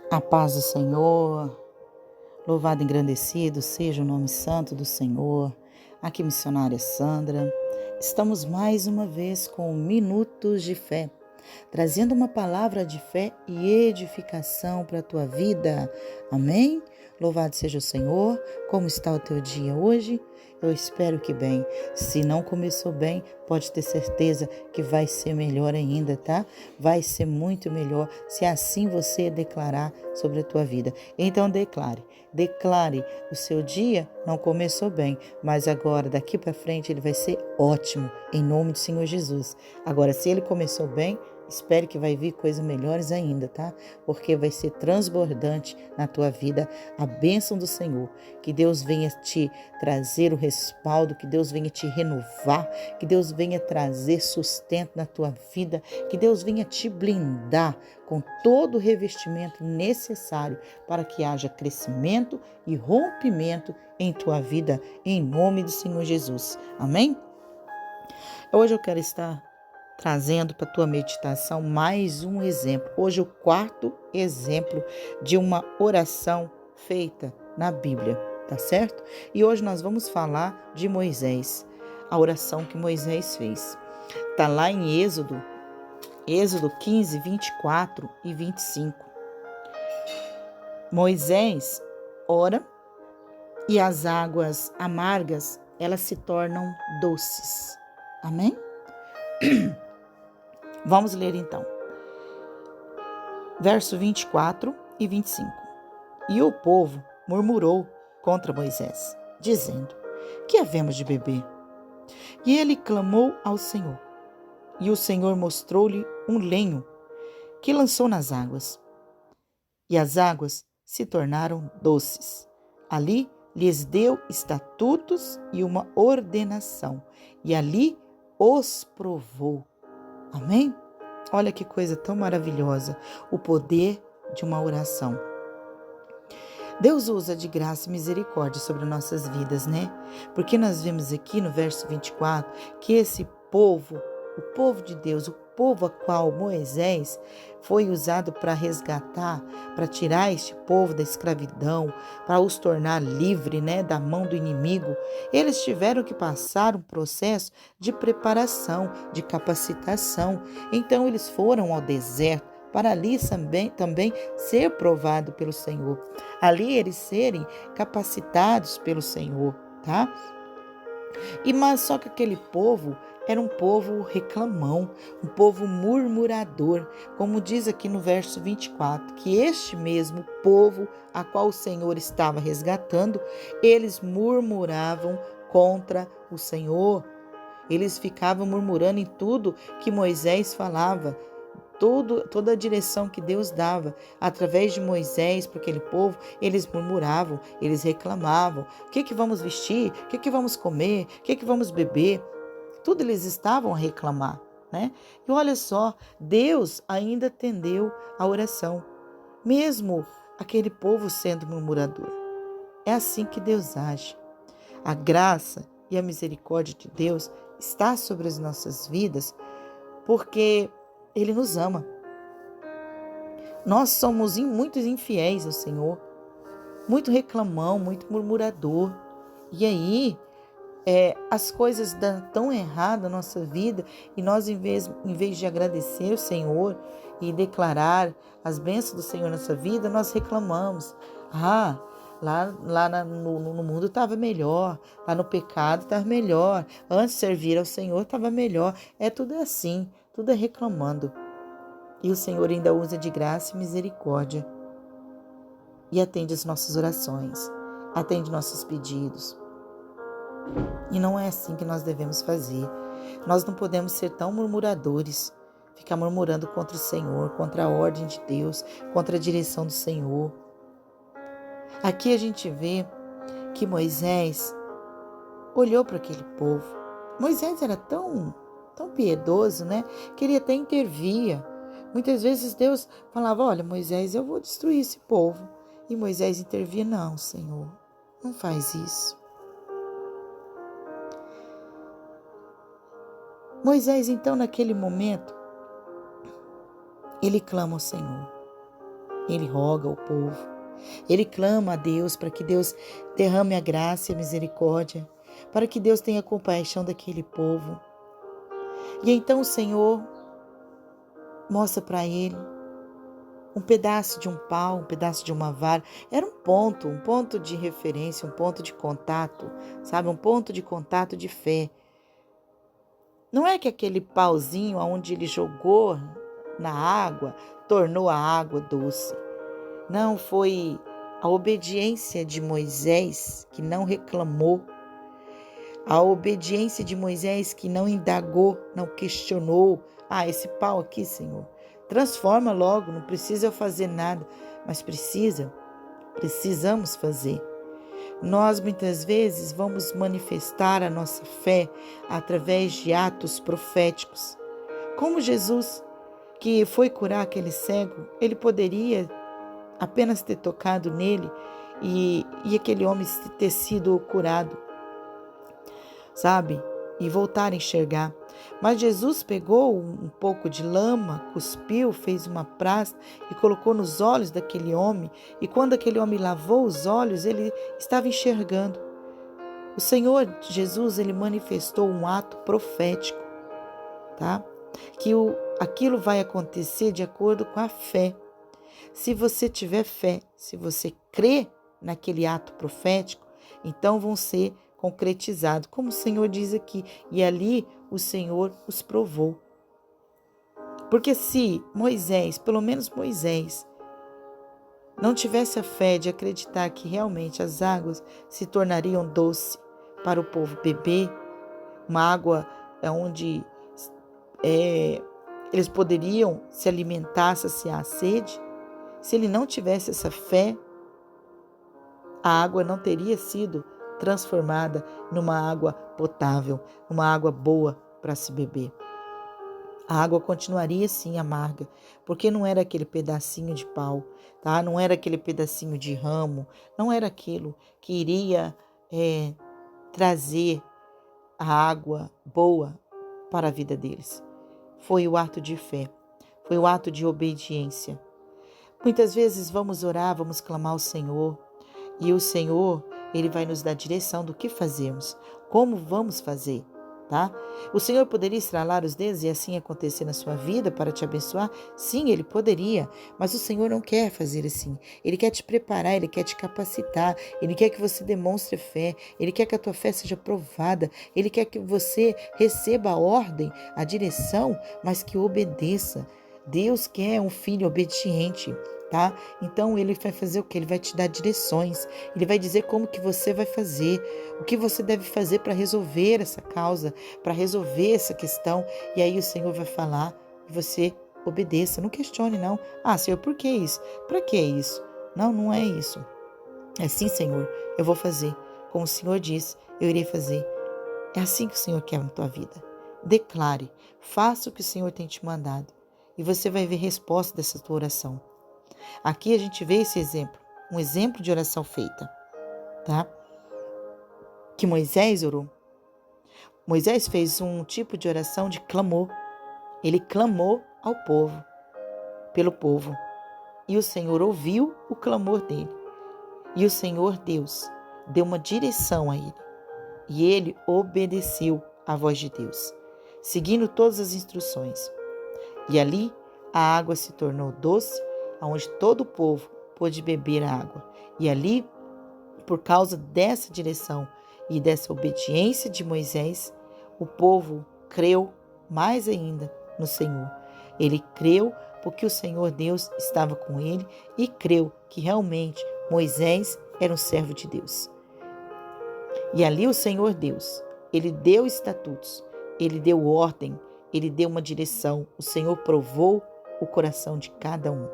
A paz do Senhor, louvado e engrandecido seja o nome santo do Senhor. Aqui, missionária Sandra, estamos mais uma vez com Minutos de Fé, trazendo uma palavra de fé e edificação para a tua vida. Amém? Louvado seja o Senhor. Como está o teu dia hoje? Eu espero que bem. Se não começou bem, pode ter certeza que vai ser melhor ainda, tá? Vai ser muito melhor se assim você declarar sobre a tua vida. Então declare o seu dia não começou bem, mas agora daqui para frente ele vai ser ótimo, em nome do Senhor Jesus. Agora, se ele começou bem, espere que vai vir coisas melhores ainda, tá? Porque vai ser transbordante na tua vida a bênção do Senhor. Que Deus venha te trazer o respaldo, que Deus venha te renovar, que Deus venha trazer sustento na tua vida, que Deus venha te blindar com todo o revestimento necessário para que haja crescimento e rompimento em tua vida, em nome do Senhor Jesus. Amém? Hoje eu quero estar trazendo para a tua meditação mais um exemplo. Hoje o quarto exemplo de uma oração feita na Bíblia, tá certo? E hoje nós vamos falar de Moisés, a oração que Moisés fez. Tá lá em Êxodo 15, 24 e 25. Moisés ora e as águas amargas, elas se tornam doces. Amém? Vamos ler então. Verso 24 e 25. E o povo murmurou contra Moisés, dizendo: que havemos de beber? E ele clamou ao Senhor. E o Senhor mostrou-lhe um lenho que lançou nas águas. E as águas se tornaram doces. Ali lhes deu estatutos e uma ordenação. E ali os provou. Amém? Olha que coisa tão maravilhosa, o poder de uma oração. Deus usa de graça e misericórdia sobre nossas vidas, né? Porque nós vemos aqui no verso 24 que esse povo, o povo de Deus, o povo a qual Moisés foi usado para resgatar, para tirar este povo da escravidão, para os tornar livre, né, da mão do inimigo, eles tiveram que passar um processo de preparação, de capacitação. Então eles foram ao deserto para ali também ser provado pelo Senhor. Ali eles serem capacitados pelo Senhor, tá? Mas só que aquele povo era um povo reclamão, um povo murmurador, como diz aqui no verso 24, que este mesmo povo a qual o Senhor estava resgatando, eles murmuravam contra o Senhor. Eles ficavam murmurando em tudo que Moisés falava, toda a direção que Deus dava através de Moisés para aquele povo. Eles murmuravam, eles reclamavam: o que vamos vestir? O que vamos comer? O que vamos beber? Tudo eles estavam a reclamar, né? E olha só, Deus ainda atendeu a oração, mesmo aquele povo sendo murmurador. É assim que Deus age. A graça e a misericórdia de Deus está sobre as nossas vidas porque Ele nos ama. Nós somos muito infiéis ao Senhor, muito reclamão, muito murmurador. E aí, as coisas dão tão errado na nossa vida e nós, em vez de agradecer o Senhor e declarar as bênçãos do Senhor na nossa vida, nós reclamamos. Lá no mundo estava melhor, lá no pecado estava melhor, antes de servir ao Senhor estava melhor. Tudo é assim, tudo é reclamando. E o Senhor ainda usa de graça e misericórdia e atende as nossas orações, atende nossos pedidos. E não é assim que nós devemos fazer. Nós não podemos ser tão murmuradores, ficar murmurando contra o Senhor, contra a ordem de Deus, contra a direção do Senhor. Aqui a gente vê que Moisés olhou para aquele povo. Moisés era tão piedoso, né? Que ele até intervia. Muitas vezes Deus falava: olha, Moisés, eu vou destruir esse povo. E Moisés intervia: não, Senhor, não faz isso. Moisés, então, naquele momento, ele clama ao Senhor. ele roga ao povo, ele clama a Deus para que Deus derrame a graça e a misericórdia, para que Deus tenha compaixão daquele povo. E então o Senhor mostra para ele um pedaço de um pau, um pedaço de uma vara. Era um ponto de referência, um ponto de contato, sabe? Um ponto de contato de fé. Não é que aquele pauzinho onde ele jogou na água tornou a água doce. Não, foi a obediência de Moisés que não reclamou. A obediência de Moisés que não indagou, não questionou. Esse pau aqui, Senhor, transforma logo, não precisa eu fazer nada. Mas precisamos fazer. Nós muitas vezes vamos manifestar a nossa fé através de atos proféticos. Como Jesus, que foi curar aquele cego, ele poderia apenas ter tocado nele e aquele homem ter sido curado, sabe? E voltar a enxergar. Mas Jesus pegou um pouco de lama, cuspiu, fez uma praça e colocou nos olhos daquele homem. E quando aquele homem lavou os olhos, ele estava enxergando. O Senhor Jesus, ele manifestou um ato profético, tá? Que aquilo vai acontecer de acordo com a fé. Se você tiver fé, se você crê naquele ato profético, então vão ser concretizados, como o Senhor diz aqui. E ali o Senhor os provou. Porque se Moisés, pelo menos Moisés, não tivesse a fé de acreditar que realmente as águas se tornariam doce para o povo beber, uma água onde eles poderiam se alimentar, saciar a sede, se ele não tivesse essa fé, a água não teria sido transformada numa água potável, uma água boa para se beber. A água continuaria sim amarga, porque não era aquele pedacinho de pau, tá? Não era aquele pedacinho de ramo, não era aquilo que iria trazer a água boa para a vida deles. Foi o ato de fé, foi o ato de obediência. Muitas vezes vamos orar, vamos clamar ao Senhor, e o Senhor, Ele vai nos dar direção do que fazemos, como vamos fazer, tá? O Senhor poderia estralar os dedos e assim acontecer na sua vida para te abençoar? Sim, Ele poderia, mas o Senhor não quer fazer assim. Ele quer te preparar, Ele quer te capacitar, Ele quer que você demonstre fé, Ele quer que a tua fé seja provada, Ele quer que você receba a ordem, a direção, mas que obedeça. Deus quer um filho obediente, tá? Então ele vai fazer o quê? Ele vai te dar direções, ele vai dizer como que você vai fazer, o que você deve fazer para resolver essa causa, para resolver essa questão, e aí o Senhor vai falar e você obedeça, não questione não. Senhor, por que isso? Para que isso? Não, não é isso. É sim, Senhor, eu vou fazer. Como o Senhor disse, eu irei fazer. É assim que o Senhor quer na tua vida. Declare, faça o que o Senhor tem te mandado. E você vai ver resposta dessa tua oração. Aqui a gente vê esse exemplo, um exemplo de oração feita, tá? Que Moisés orou. Moisés fez um tipo de oração de clamor. Ele clamou ao povo, pelo povo. E o Senhor ouviu o clamor dele. E o Senhor Deus deu uma direção a ele. E ele obedeceu à voz de Deus, seguindo todas as instruções. E ali a água se tornou doce, onde todo o povo pôde beber a água. E ali, por causa dessa direção e dessa obediência de Moisés, o povo creu mais ainda no Senhor. Ele creu porque o Senhor Deus estava com ele e creu que realmente Moisés era um servo de Deus. E ali o Senhor Deus, ele deu estatutos, ele deu ordem, ele deu uma direção. O Senhor provou o coração de cada um.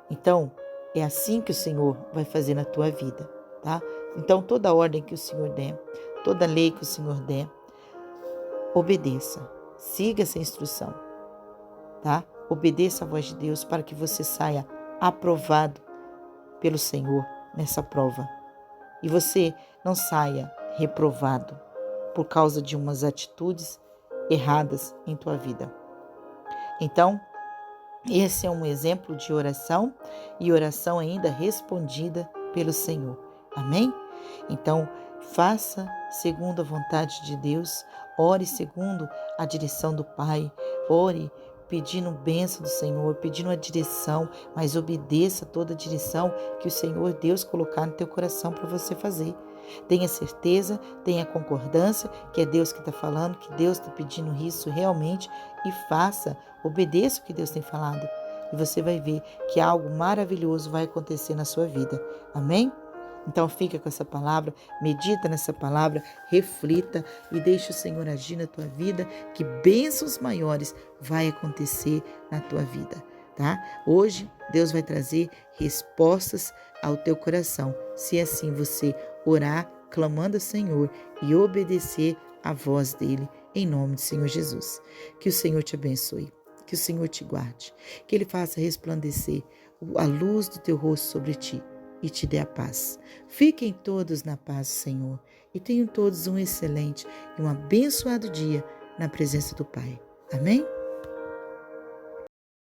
Então, é assim que o Senhor vai fazer na tua vida, tá? Então, toda ordem que o Senhor der, toda lei que o Senhor der, obedeça, siga essa instrução, tá? Obedeça a voz de Deus para que você saia aprovado pelo Senhor nessa prova. E você não saia reprovado por causa de umas atitudes erradas em tua vida. Então, Esse é um exemplo de oração e oração ainda respondida pelo Senhor. Amém? Então, faça segundo a vontade de Deus, ore segundo a direção do Pai, ore pedindo bênção do Senhor, pedindo a direção, mas obedeça toda a direção que o Senhor Deus colocar no teu coração para você fazer. Tenha certeza, tenha concordância que é Deus que está falando, que Deus está pedindo isso realmente e faça, obedeça o que Deus tem falado. E você vai ver que algo maravilhoso vai acontecer na sua vida. Amém? Então fica com essa palavra, medita nessa palavra, reflita e deixa o Senhor agir na tua vida, que bênçãos maiores vai acontecer na tua vida, tá? Hoje Deus vai trazer respostas ao teu coração, se assim você orar, clamando ao Senhor e obedecer à voz dele, em nome do Senhor Jesus. Que o Senhor te abençoe, que o Senhor te guarde, que ele faça resplandecer a luz do teu rosto sobre ti e te dê a paz. Fiquem todos na paz do Senhor e tenham todos um excelente e um abençoado dia na presença do Pai. Amém?